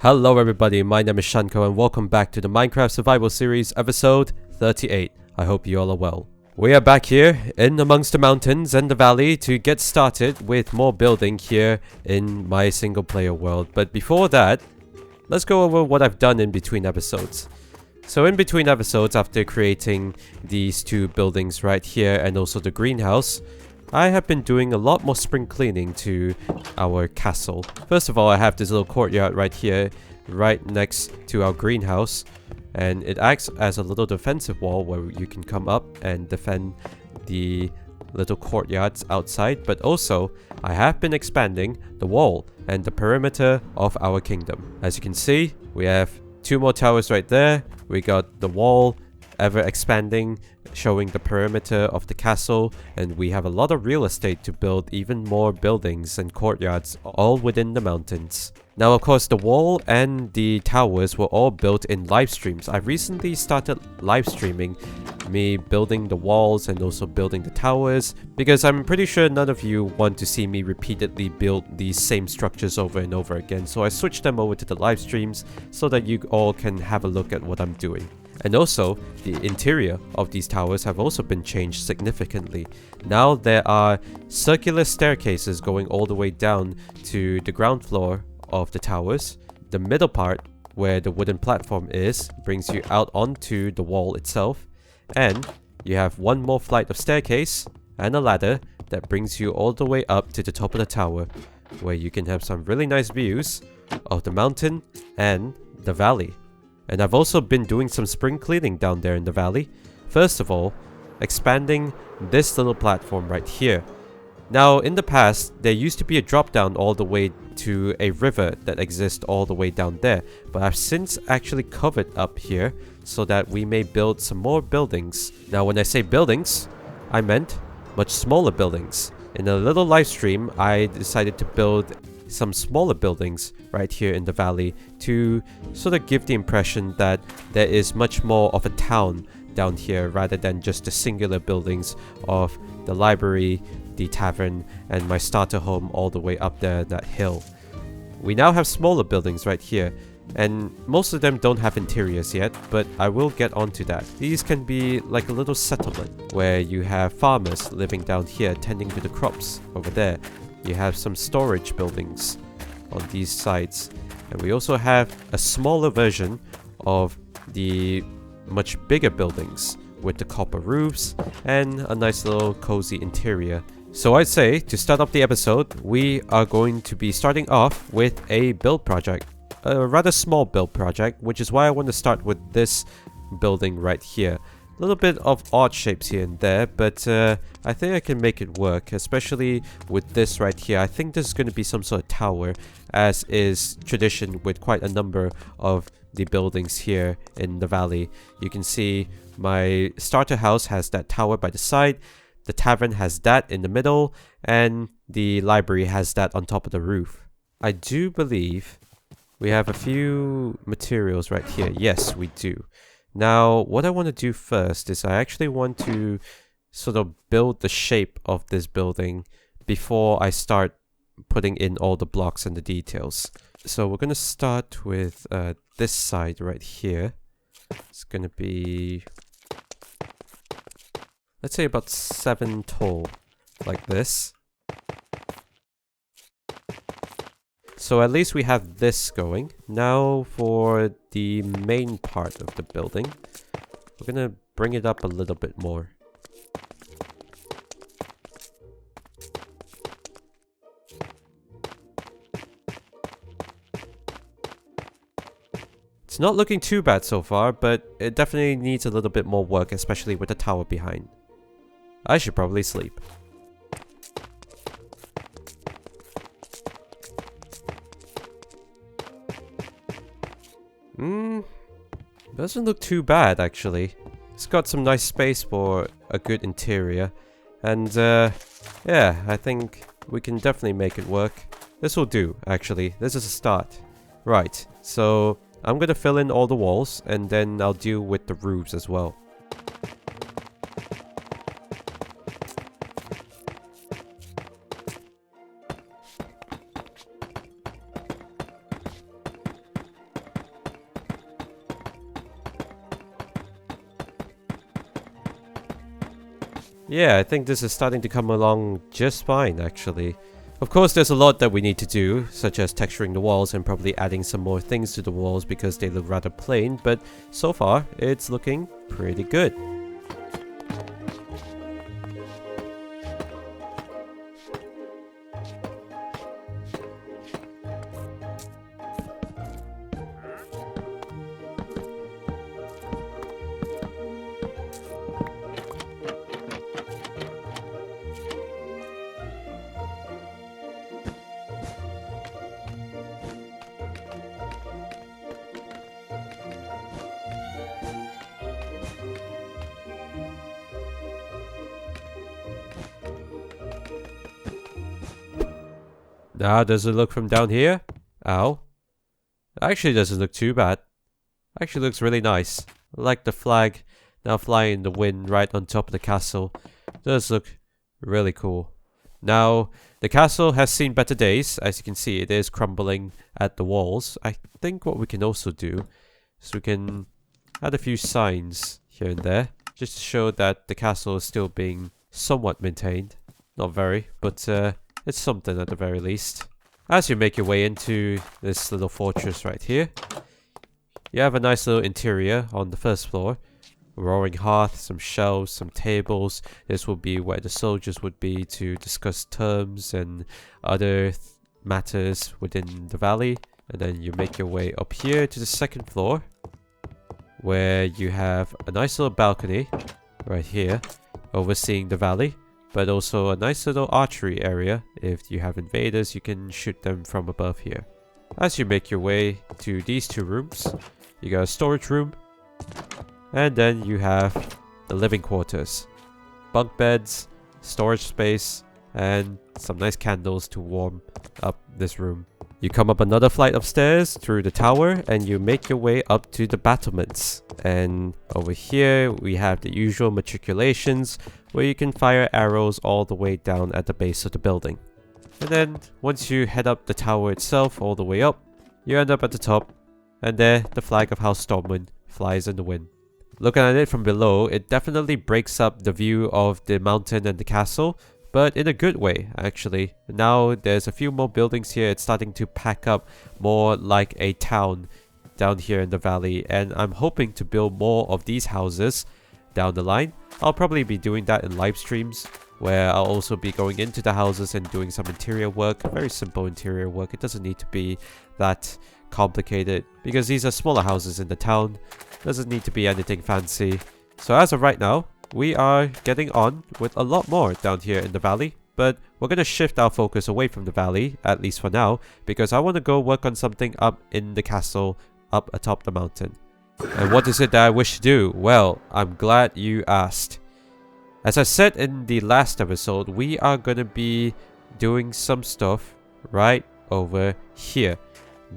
Hello everybody, my name is Shenko and welcome back to the Minecraft Survival Series episode 38. I hope you all are well. We are back here in amongst the mountains and the valley to get started with more building here in my single player world. But before that, let's go over what I've done in between episodes. So in between episodes, after creating these two buildings right here and also the greenhouse, I have been doing a lot more spring cleaning to our castle. First of all, I have this little courtyard right here, right next to our greenhouse, and it acts as a little defensive wall where you can come up and defend the little courtyards outside. But also, I have been expanding the wall and the perimeter of our kingdom. As you can see, we have two more towers right there. We got the wall ever expanding, showing the perimeter of the castle, and we have a lot of real estate to build even more buildings and courtyards all within the mountains. Now of course the wall and the towers were all built in live streams. I recently started live streaming me building the walls and also building the towers, because I'm pretty sure none of you want to see me repeatedly build these same structures over and over again, so I switched them over to the live streams so that you all can have a look at what I'm doing. And also, the interior of these towers have also been changed significantly. Now there are circular staircases going all the way down to the ground floor of the towers. The middle part, where the wooden platform is, brings you out onto the wall itself. And you have one more flight of staircase and a ladder that brings you all the way up to the top of the tower, where you can have some really nice views of the mountain and the valley. And I've also been doing some spring cleaning down there in the valley. First of all, expanding this little platform right here. Now, in the past, there used to be a drop down all the way to a river that exists all the way down there. But I've since actually covered up here so that we may build some more buildings. Now, when I say buildings, I meant much smaller buildings. In a little live stream, I decided to build some smaller buildings right here in the valley to sort of give the impression that there is much more of a town down here rather than just the singular buildings of the library, the tavern, and my starter home all the way up there that hill. We now have smaller buildings right here, and most of them don't have interiors yet, but I will get onto that. These can be like a little settlement where you have farmers living down here tending to the crops over there. You have some storage buildings on these sides, and we also have a smaller version of the much bigger buildings with the copper roofs and a nice little cozy interior. So I'd say, to start off the episode, we are going to be starting off with a build project. A rather small build project, which is why I want to start with this building right here. A little bit of odd shapes here and there, but I think I can make it work, especially with this right here. I think this is going to be some sort of tower, as is tradition with quite a number of the buildings here in the valley. You can see my starter house has that tower by the side, the tavern has that in the middle, and the library has that on top of the roof. I do believe we have a few materials right here. Yes, we do. Now, what I want to do first is I actually want to sort of build the shape of this building before I start putting in all the blocks and the details. So we're going to start with this side right here. It's going to be, let's say, about 7 tall, like this. So at least we have this going. Now for the main part of the building, we're gonna bring it up a little bit more. It's not looking too bad so far, but it definitely needs a little bit more work, especially with the tower behind. I should probably sleep. Doesn't look too bad actually. It's got some nice space for a good interior, and yeah, I think we can definitely make it work. This will do actually. This is a start. Right, so I'm gonna fill in all the walls and then I'll deal with the roofs as well. Yeah, I think this is starting to come along just fine, actually. Of course, there's a lot that we need to do, such as texturing the walls and probably adding some more things to the walls because they look rather plain, but so far, it's looking pretty good. Now, does it look from down here? Ow. Actually doesn't look too bad. Actually looks really nice. I like the flag now flying in the wind right on top of the castle. Does look really cool. Now, the castle has seen better days. As you can see, it is crumbling at the walls. I think what we can also do is we can add a few signs here and there, just to show that the castle is still being somewhat maintained. Not very, but it's something at the very least. As you make your way into this little fortress right here, you have a nice little interior on the first floor. A roaring hearth, some shelves, some tables. This will be where the soldiers would be to discuss terms and other matters within the valley. And then you make your way up here to the second floor, where you have a nice little balcony right here overseeing the valley. But also a nice little archery area. If you have invaders, you can shoot them from above here. As you make your way to these two rooms, you got a storage room, and then you have the living quarters. Bunk beds, storage space, and some nice candles to warm up this room. You come up another flight of stairs through the tower and you make your way up to the battlements. And over here we have the usual matriculations where you can fire arrows all the way down at the base of the building. And then once you head up the tower itself all the way up, you end up at the top, and there the flag of House Stormwind flies in the wind. Looking at it from below, it definitely breaks up the view of the mountain and the castle, but in a good way, actually. Now there's a few more buildings here. It's starting to pack up more like a town down here in the valley, and I'm hoping to build more of these houses down the line. I'll probably be doing that in live streams, where I'll also be going into the houses and doing some interior work. Very simple interior work. It doesn't need to be that complicated because these are smaller houses in the town. Doesn't need to be anything fancy. So as of right now, we are getting on with a lot more down here in the valley, but we're going to shift our focus away from the valley, at least for now, because I want to go work on something up in the castle, up atop the mountain. And what is it that I wish to do? Well, I'm glad you asked. As I said in the last episode, we are going to be doing some stuff right over here.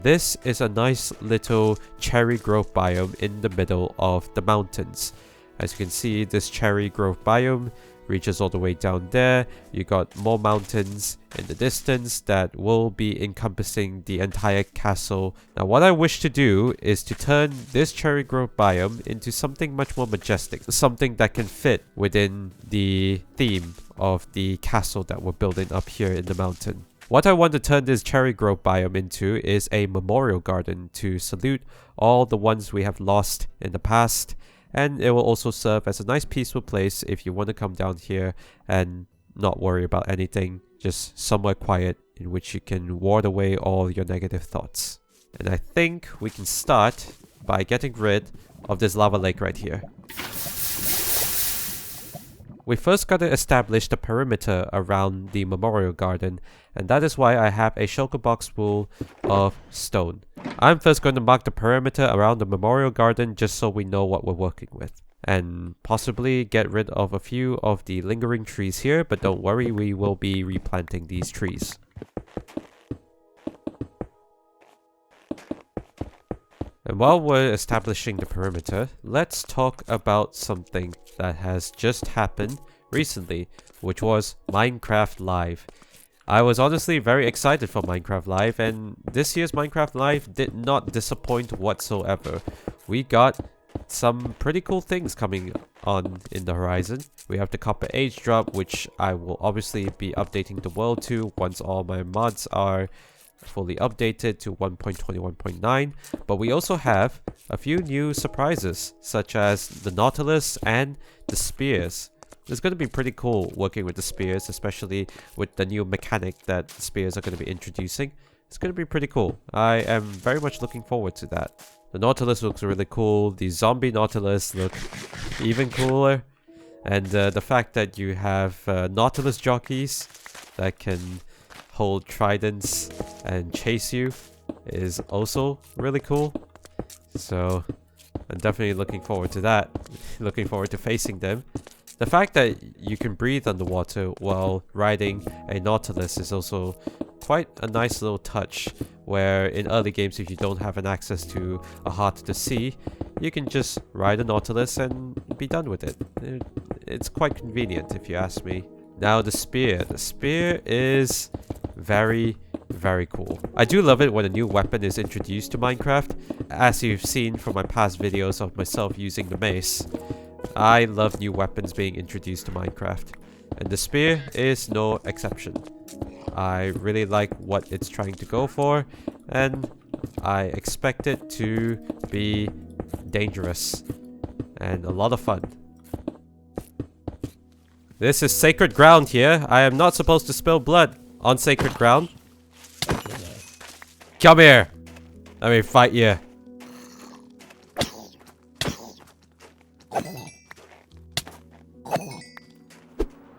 This is a nice little cherry grove biome in the middle of the mountains. As you can see, this cherry grove biome reaches all the way down there. You got more mountains in the distance that will be encompassing the entire castle. Now what I wish to do is to turn this cherry grove biome into something much more majestic, something that can fit within the theme of the castle that we're building up here in the mountain. What I want to turn this cherry grove biome into is a memorial garden to salute all the ones we have lost in the past. And it will also serve as a nice peaceful place if you want to come down here and not worry about anything. Just somewhere quiet in which you can ward away all your negative thoughts. And I think we can start by getting rid of this lava lake right here. We first got to establish the perimeter around the memorial garden, and that is why I have a shulker box full of stone. I'm first going to mark the perimeter around the memorial garden just so we know what we're working with. And possibly get rid of a few of the lingering trees here, but don't worry, we will be replanting these trees. And while we're establishing the perimeter, let's talk about something that has just happened recently, which was Minecraft Live. I was honestly very excited for Minecraft Live, and this year's Minecraft Live did not disappoint whatsoever. We got some pretty cool things coming on in the horizon. We have the copper age drop, which I will obviously be updating the world to once all my mods are fully updated to 1.21.9. But we also have a few new surprises, such as the Nautilus and the spears. It's going to be pretty cool working with the spears, especially with the new mechanic that the spears are going to be introducing. It's going to be pretty cool. I am very much looking forward to that. The Nautilus looks really cool. The zombie Nautilus look even cooler. And the fact that you have Nautilus jockeys that can hold tridents and chase you is also really cool. So I'm definitely looking forward to that. Looking forward to facing them. The fact that you can breathe underwater while riding a Nautilus is also quite a nice little touch, where in early games, if you don't have an access to a heart of the sea, you can just ride a Nautilus and be done with it. It's quite convenient if you ask me. Now the spear. The spear is very, very cool. I do love it when a new weapon is introduced to Minecraft. As you've seen from my past videos of myself using the mace, I love new weapons being introduced to Minecraft, and the spear is no exception. I really like what it's trying to go for, and I expect it to be dangerous and a lot of fun. This is sacred ground here. I am not supposed to spill blood on sacred ground. Come here. Let me fight you.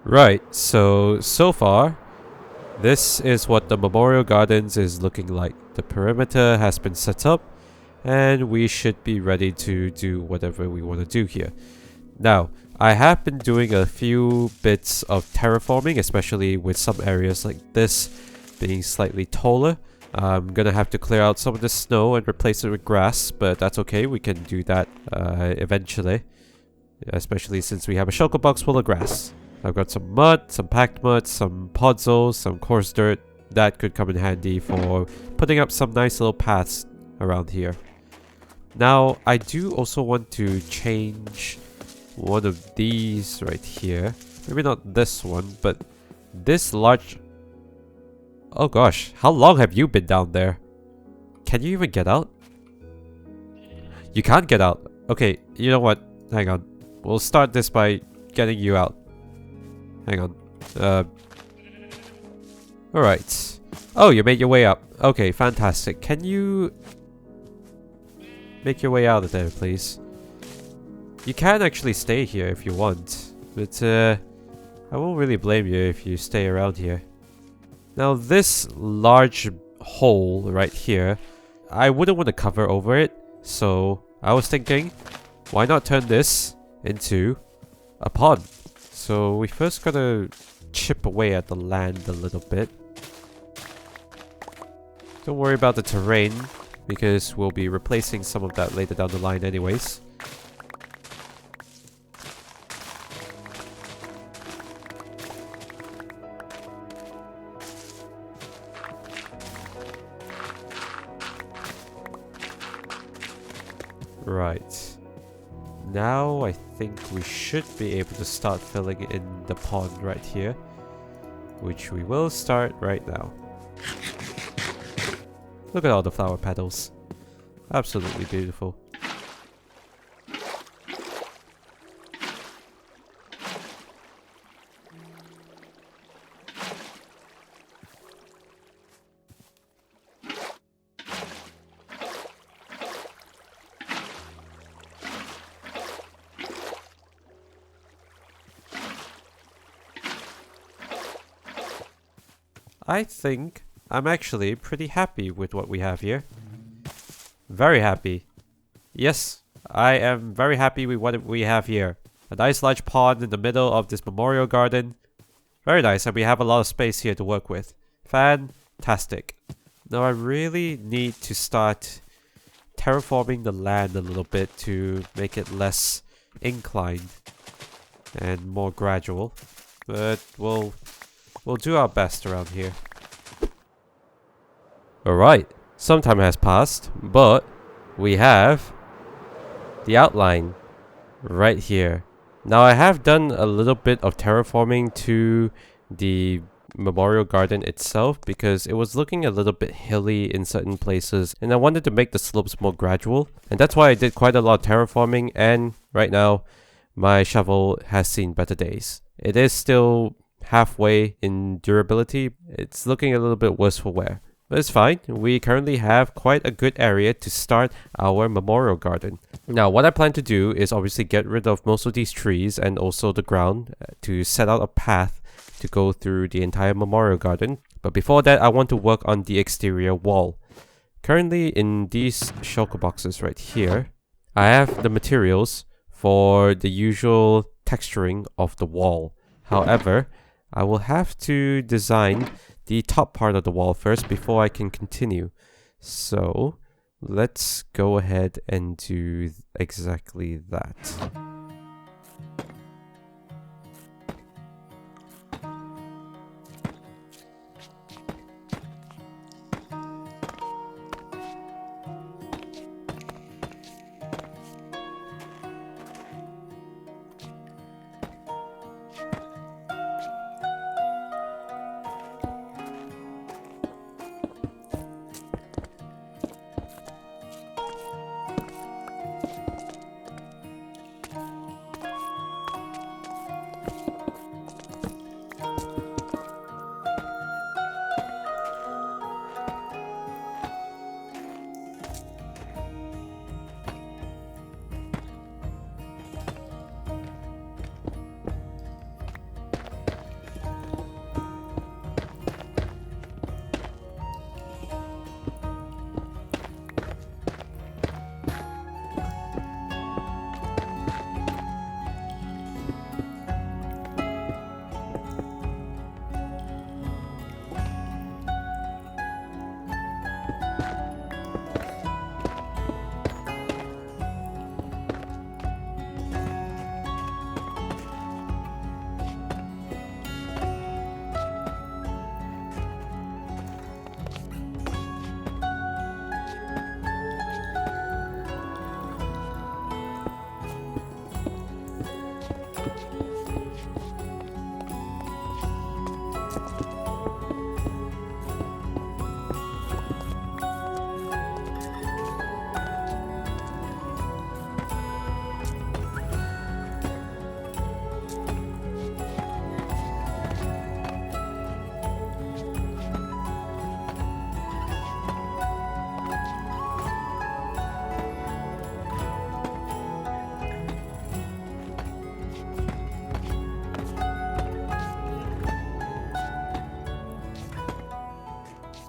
Right, so far, this is what the Memorial Gardens is looking like. The perimeter has been set up, and we should be ready to do whatever we want to do here. Now, I have been doing a few bits of terraforming, especially with some areas like this being slightly taller. I'm gonna have to clear out some of the snow and replace it with grass, but that's okay, we can do that eventually. Especially since we have a shulker box full of grass. I've got some mud, some packed mud, some podzol, some coarse dirt. That could come in handy for putting up some nice little paths around here. Now, I do also want to change one of these right here. Maybe not this one, but this large... Oh gosh, how long have you been down there? Can you even get out? You can't get out. Okay, you know what? Hang on. We'll start this by getting you out. Hang on. Alright. Oh, you made your way up. Okay, fantastic. Can you make your way out of there, please? You can actually stay here if you want, but I won't really blame you if you stay around here. Now, this large hole right here, I wouldn't want to cover over it, so I was thinking, why not turn this into a pond? So we first gotta chip away at the land a little bit. Don't worry about the terrain, because we'll be replacing some of that later down the line anyways. Right. Now I think we should be able to start filling in the pond right here, which we will start right now. Look at all the flower petals. Absolutely beautiful. I think I'm actually pretty happy with what we have here. Very happy. Yes, I am very happy with what we have here. A nice large pond in the middle of this memorial garden. Very nice, and we have a lot of space here to work with. Fantastic. Now I really need to start terraforming the land a little bit to make it less inclined and more gradual. But we'll do our best around here. Alright, some time has passed, but we have the outline right here. Now I have done a little bit of terraforming to the memorial garden itself because it was looking a little bit hilly in certain places and I wanted to make the slopes more gradual, and that's why I did quite a lot of terraforming, and right now my shovel has seen better days. It is still halfway in durability. It's looking a little bit worse for wear, but it's fine. We currently have quite a good area to start our memorial garden. Now what I plan to do is obviously get rid of most of these trees and also the ground to set out a path to go through the entire memorial garden. But before that, I want to work on the exterior wall. Currently in these shulker boxes right here, I have the materials for the usual texturing of the wall. However, I will have to design the top part of the wall first before I can continue. So let's go ahead and do exactly that.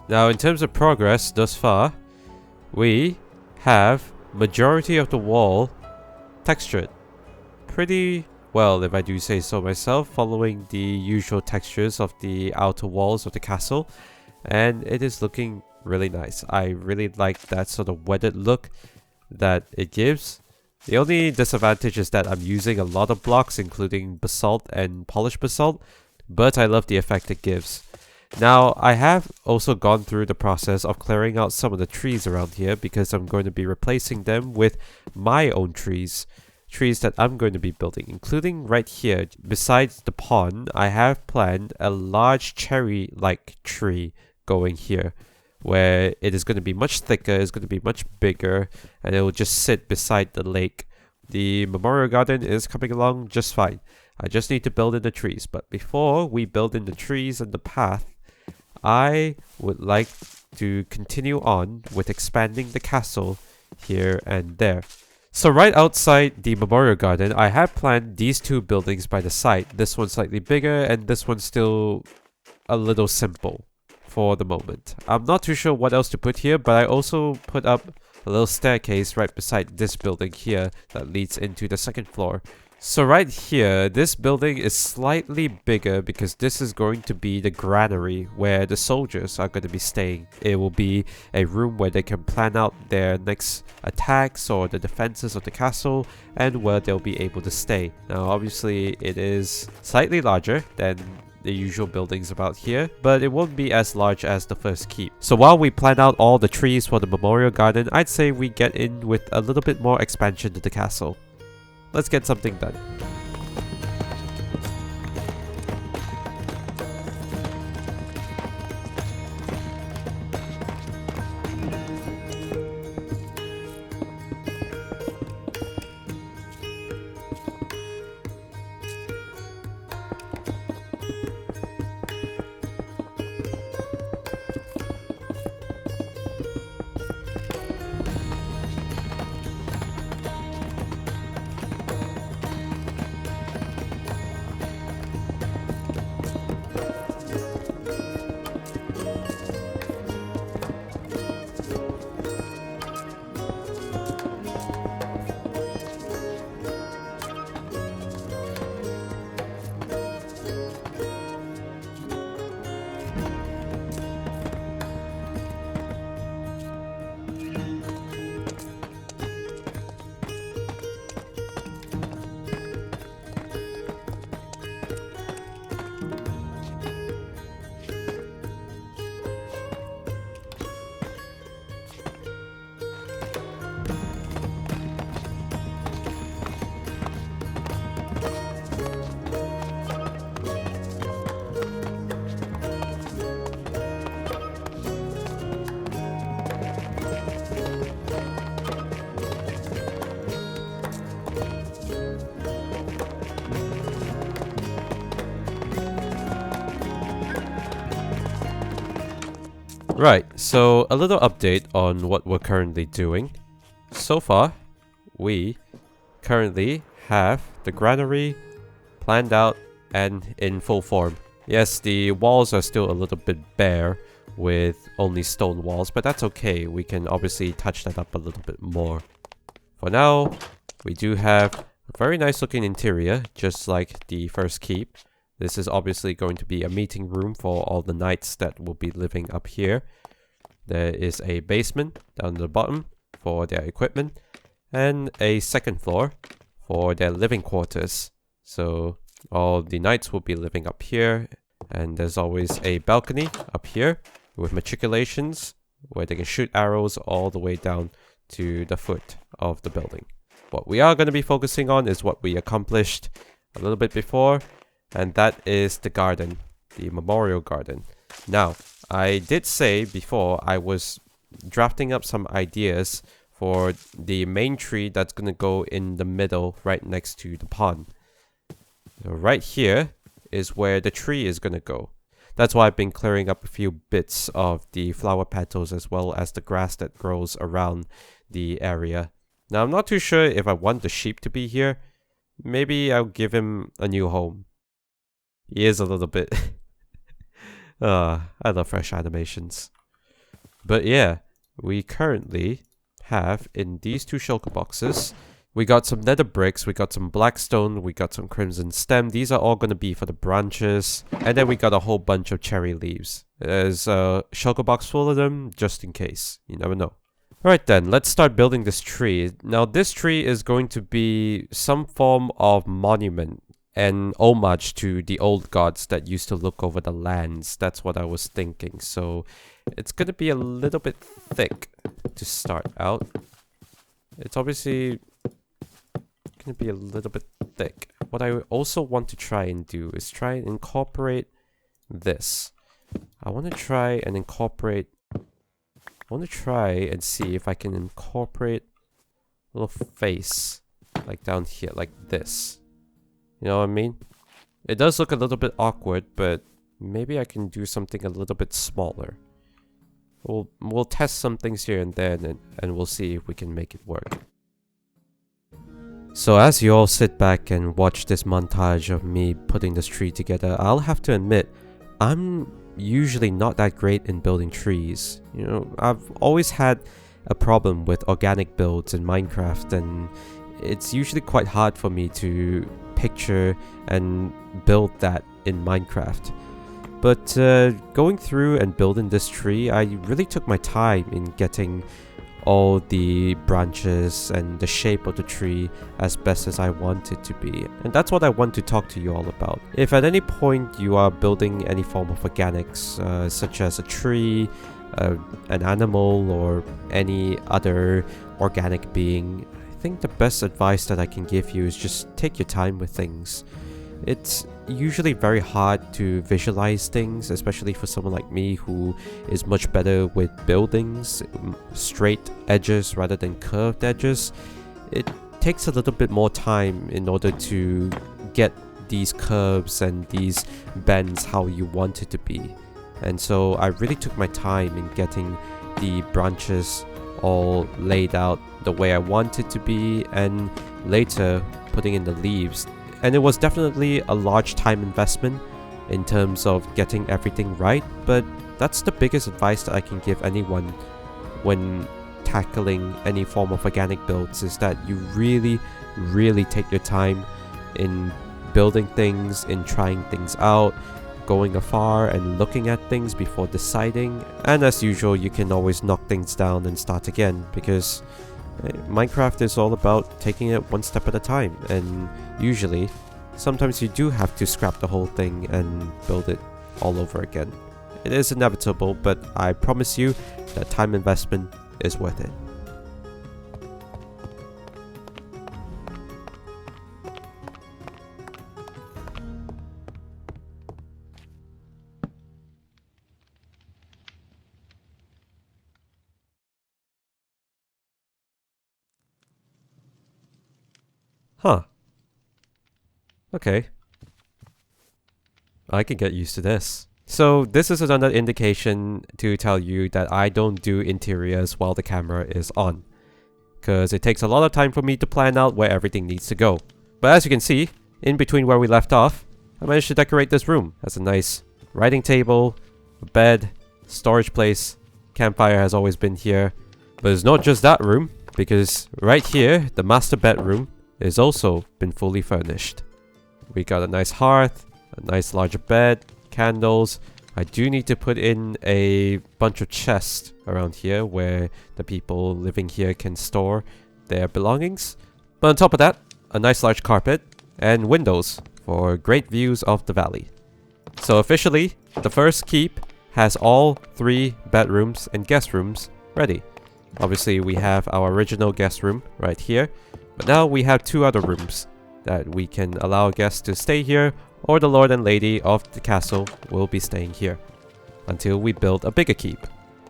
Now in terms of progress thus far, we have majority of the wall textured. Pretty well, if I do say so myself, following the usual textures of the outer walls of the castle, and it is looking really nice. I really like that sort of weathered look that it gives. The only disadvantage is that I'm using a lot of blocks, including basalt and polished basalt, but I love the effect it gives. Now, I have also gone through the process of clearing out some of the trees around here because I'm going to be replacing them with my own trees that I'm going to be building, including right here. Besides the pond, I have planned a large cherry-like tree going here, where it is going to be much thicker, it's going to be much bigger, and it will just sit beside the lake. The memorial garden is coming along just fine. I just need to build in the trees, but before we build in the trees and the path, I would like to continue on with expanding the castle here and there. So right outside the memorial garden, I have planned these two buildings by the side. This one's slightly bigger and this one's still a little simple for the moment. I'm not too sure what else to put here, but I also put up a little staircase right beside this building here that leads into the second floor. So right here, this building is slightly bigger because this is going to be the granary where the soldiers are going to be staying. It will be a room where they can plan out their next attacks or the defenses of the castle and where they'll be able to stay. Now obviously it is slightly larger than the usual buildings about here, but it won't be as large as the first keep. So while we plan out all the trees for the memorial garden, I'd say we get in with a little bit more expansion to the castle. Let's get something done. Right, so a little update on what we're currently doing. So far, we currently have the granary planned out and in full form. Yes, the walls are still a little bit bare with only stone walls, but that's okay. We can obviously touch that up a little bit more. For now, we do have a very nice looking interior, just like the first keep. This is obviously going to be a meeting room for all the knights that will be living up here. There is a basement down the bottom for their equipment, and a second floor for their living quarters. So all the knights will be living up here, and there's always a balcony up here with matriculations where they can shoot arrows all the way down to the foot of the building. What we are going to be focusing on is what we accomplished a little bit before, and that is the garden, the memorial garden. Now, I did say before I was drafting up some ideas for the main tree that's going to go in the middle right next to the pond. So right here is where the tree is going to go. That's why I've been clearing up a few bits of the flower petals as well as the grass that grows around the area. Now, I'm not too sure if I want the sheep to be here. Maybe I'll give him a new home. He is a little bit... I love fresh animations. But yeah, we currently have in these two shulker boxes, we got some nether bricks, we got some blackstone, we got some crimson stem. These are all going to be for the branches. And then we got a whole bunch of cherry leaves. There's a shulker box full of them, just in case. You never know. Alright then, let's start building this tree. Now this tree is going to be some form of monument and homage to the old gods that used to look over the lands. That's what I was thinking. So it's going to be a little bit thick to start out. It's obviously going to be a little bit thick. What I also want to try and do is try and incorporate this. I want to try and see if I can incorporate a little face like down here, like this. You know what I mean? It does look a little bit awkward, but maybe I can do something a little bit smaller. We'll test some things here and there, and we'll see if we can make it work. So as you all sit back and watch this montage of me putting this tree together, I'll have to admit, I'm usually not that great in building trees. You know, I've always had a problem with organic builds in Minecraft, and it's usually quite hard for me to picture and build that in Minecraft. But going through and building this tree, I really took my time in getting all the branches and the shape of the tree as best as I want it to be. And that's what I want to talk to you all about. If at any point you are building any form of organics, such as a tree, an animal, or any other organic being, I think the best advice that I can give you is just take your time with things. It's usually very hard to visualize things, especially for someone like me who is much better with buildings, straight edges rather than curved edges. It takes a little bit more time in order to get these curves and these bends how you want it to be. And so I really took my time in getting the branches all laid out the way I want it to be, and later putting in the leaves. And it was definitely a large time investment in terms of getting everything right, but that's the biggest advice that I can give anyone when tackling any form of organic builds, is that you really take your time in building things, in trying things out, going afar and looking at things before deciding. And as usual, you can always knock things down and start again, because Minecraft is all about taking it one step at a time, and usually, sometimes you do have to scrap the whole thing and build it all over again. It is inevitable, but I promise you that time investment is worth it. Huh. Okay. I can get used to this. So this is another indication to tell you that I don't do interiors while the camera is on, because it takes a lot of time for me to plan out where everything needs to go. But as you can see, in between where we left off, I managed to decorate this room. Has a nice writing table, a bed, storage place, campfire has always been here. But it's not just that room, because right here, the master bedroom is also been fully furnished. We got a nice hearth, a nice larger bed, candles. I do need to put in a bunch of chests around here where the people living here can store their belongings. But on top of that, a nice large carpet and windows for great views of the valley. So officially, the first keep has all 3 bedrooms and guest rooms ready. Obviously, we have our original guest room right here, but now we have 2 other rooms that we can allow guests to stay here, or the lord and lady of the castle will be staying here until we build a bigger keep.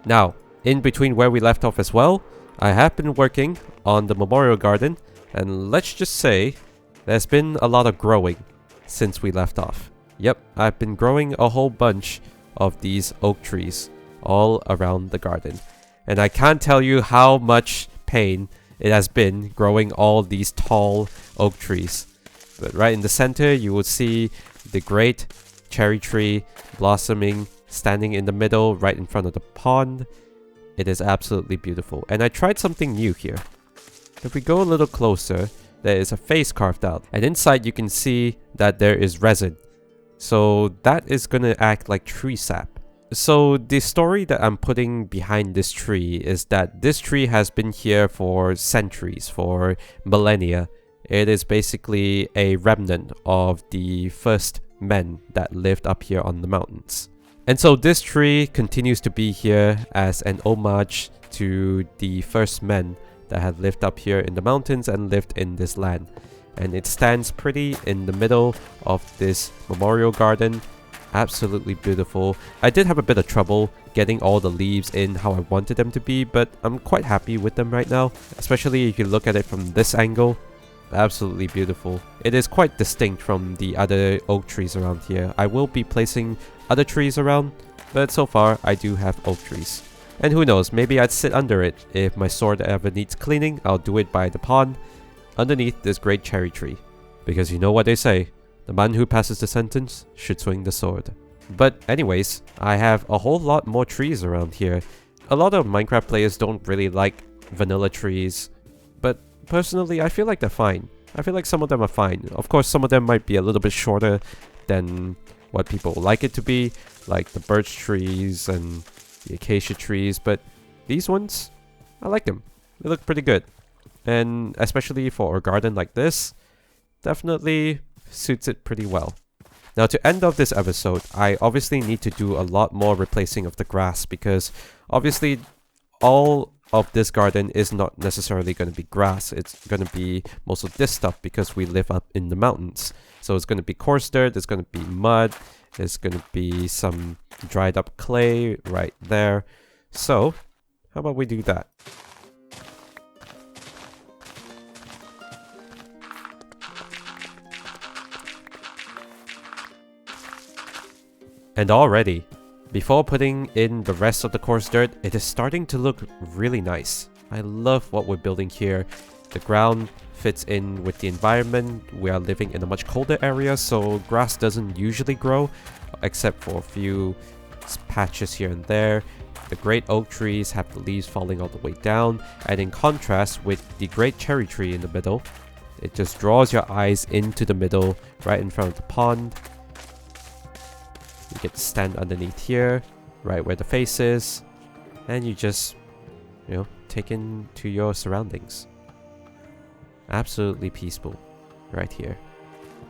Now, in between where we left off as well, I have been working on the memorial garden, and let's just say there's been a lot of growing since we left off. Yep, I've been growing a whole bunch of these oak trees all around the garden, and I can't tell you how much pain it has been growing all these tall oak trees. But right in the center, you will see the great cherry tree blossoming, standing in the middle, right in front of the pond. It is absolutely beautiful. And I tried something new here. If we go a little closer, there is a face carved out. And inside you can see that there is resin. So that is gonna act like tree sap. So the story that I'm putting behind this tree is that this tree has been here for centuries, for millennia. It is basically a remnant of the first men that lived up here on the mountains. And so this tree continues to be here as an homage to the first men that had lived up here in the mountains and lived in this land. And it stands pretty in the middle of this memorial garden. Absolutely beautiful. I did have a bit of trouble getting all the leaves in how I wanted them to be, but I'm quite happy with them right now, especially if you look at it from this angle. Absolutely beautiful. It is quite distinct from the other oak trees around here. I will be placing other trees around, but so far I do have oak trees. And who knows, maybe I'd sit under it. If my sword ever needs cleaning, I'll do it by the pond, underneath this great cherry tree. Because you know what they say, the man who passes the sentence should swing the sword. But anyways, I have a whole lot more trees around here. A lot of Minecraft players don't really like vanilla trees, but personally I feel like they're fine. I feel like some of them are fine. Of course, some of them might be a little bit shorter than what people like it to be, like the birch trees and the acacia trees, but these ones, I like them. They look pretty good. And especially for a garden like this, definitely suits it pretty well. Now to end off this episode, I obviously need to do a lot more replacing of the grass because obviously all of this garden is not necessarily going to be grass. It's going to be most of this stuff because we live up in the mountains. So it's going to be coarse dirt, there's going to be mud, there's going to be some dried up clay right there. So how about we do that? And already, before putting in the rest of the coarse dirt, it is starting to look really nice. I love what we're building here. The ground fits in with the environment. We are living in a much colder area, so grass doesn't usually grow, except for a few patches here and there. The great oak trees have the leaves falling all the way down, and in contrast with the great cherry tree in the middle, it just draws your eyes into the middle, right in front of the pond. You get to stand underneath here, right where the face is, and you just, take into your surroundings. Absolutely peaceful, right here.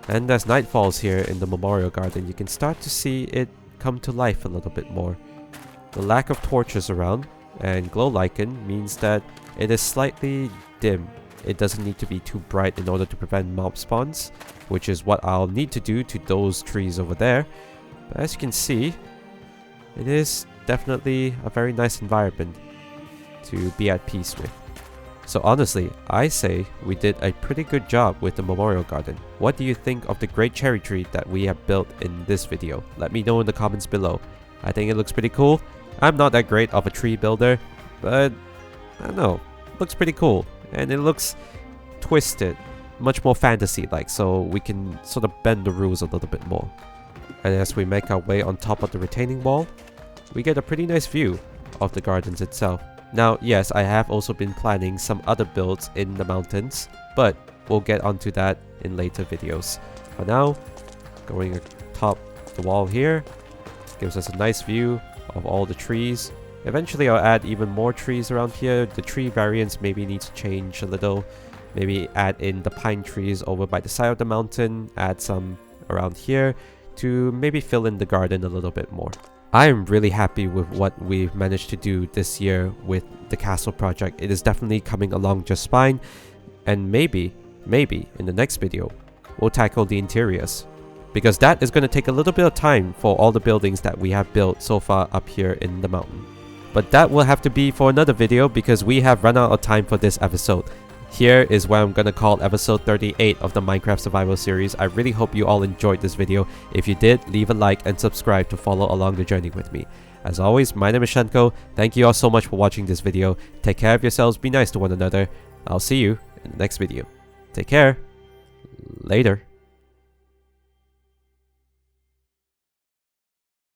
And as night falls here in the memorial garden, you can start to see it come to life a little bit more. The lack of torches around and glow lichen means that it is slightly dim. It doesn't need to be too bright in order to prevent mob spawns, which is what I'll need to do to those trees over there. But as you can see, it is definitely a very nice environment to be at peace with. So honestly, I say we did a pretty good job with the memorial garden. What do you think of the great cherry tree that we have built in this video? Let me know in the comments below. I think it looks pretty cool. I'm not that great of a tree builder, but I don't know, it looks pretty cool. And it looks twisted, much more fantasy-like, so we can sort of bend the rules a little bit more. And as we make our way on top of the retaining wall, we get a pretty nice view of the gardens itself. Now, yes, I have also been planning some other builds in the mountains, but we'll get onto that in later videos. For now, going atop the wall here gives us a nice view of all the trees. Eventually I'll add even more trees around here. The tree variants maybe need to change a little. Maybe add in the pine trees over by the side of the mountain, add some around here to maybe fill in the garden a little bit more. I am really happy with what we've managed to do this year with the castle project. It is definitely coming along just fine, and maybe in the next video we'll tackle the interiors, because that is going to take a little bit of time for all the buildings that we have built so far up here in the mountain. But that will have to be for another video because we have run out of time for this episode. Here is what I'm gonna call episode 38 of the Minecraft Survival series. I really hope you all enjoyed this video. If you did, leave a like and subscribe to follow along the journey with me. As always, my name is Shenko. Thank you all so much for watching this video. Take care of yourselves, be nice to one another. I'll see you in the next video. Take care. Later.